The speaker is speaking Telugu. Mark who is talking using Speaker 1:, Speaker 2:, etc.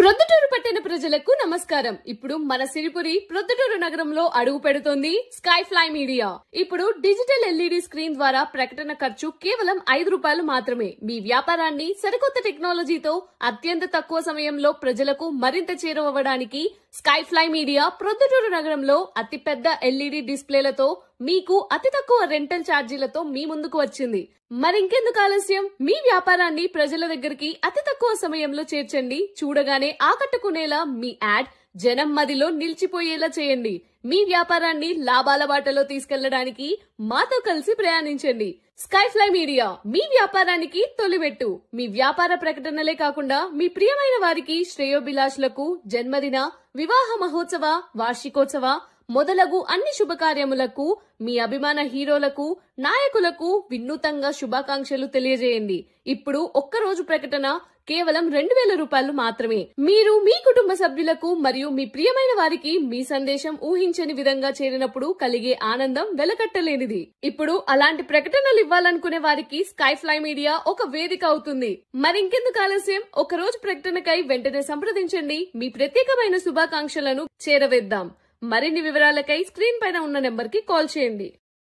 Speaker 1: ప్రొద్దుటూరు పట్టణ ప్రజలకు నమస్కారం. ఇప్పుడు మన సిరిపురి ప్రొద్దుటూరు నగరంలో అడుగు పెడుతోంది స్కై ఫ్లై మీడియా. ఇప్పుడు డిజిటల్ ఎల్ఈడి స్క్రీన్ ద్వారా ప్రకటన ఖర్చు కేవలం ₹5 మాత్రమే. మీ వ్యాపారాన్ని సరికొత్త టెక్నాలజీతో అత్యంత తక్కువ సమయంలో ప్రజలకు మరింత చేరువవ్వడానికి స్కై ఫ్లై మీడియా ప్రొద్దుటూరు నగరంలో అతిపెద్ద ఎల్ఈడి డిస్ప్లేలతో మీకు అతి తక్కువ రెంటల్ ఛార్జీలతో మీ ముందుకు వచ్చింది. మరింకెందుకు ఆలస్యం, మీ వ్యాపారాన్ని ప్రజల దగ్గరికి అతి తక్కువ సమయంలో చేర్చండి. చూడగానే ఆకట్టుకునేలా మీ యాడ్ జనం మదిలో నిలిచిపోయేలా చేయండి. మీ వ్యాపారాన్ని లాభాల బాటలో తీసుకెళ్లడానికి మాతో కలిసి ప్రయాణించండి. స్కై ఫ్లై మీడియా మీ వ్యాపారానికి తొలిమెట్టు. మీ వ్యాపార ప్రకటనలే కాకుండా మీ ప్రియమైన వారికి, శ్రేయోభిలాషులకు జన్మదిన, వివాహ మహోత్సవ, వార్షికోత్సవ మొదలగు అన్ని శుభకార్యములకు మీ అభిమాన హీరోలకు, నాయకులకు వినూతంగా శుభాకాంక్షలు తెలియజేయండి. ఇప్పుడు ఒక్కరోజు ప్రకటన కేవలం ₹2000 మాత్రమే. మీరు మీ కుటుంబ సభ్యులకు మరియు మీ ప్రియమైన వారికి మీ సందేశం ఊహించని విధంగా చేరినప్పుడు కలిగే ఆనందం వెలకట్టలేనిది. ఇప్పుడు అలాంటి ప్రకటనలు ఇవ్వాలనుకునే వారికి స్కై ఫ్లై మీడియా ఒక వేదిక అవుతుంది. మరింకెందుకు ఆలస్యం, ఒక రోజు ప్రకటనకై వెంటనే సంప్రదించండి. మీ ప్రత్యేకమైన శుభాకాంక్షలను చేరవేద్దాం. మరిన్ని వివరాలకై స్క్రీన్ పైన ఉన్న నెంబర్ కి కాల్ చేయండి.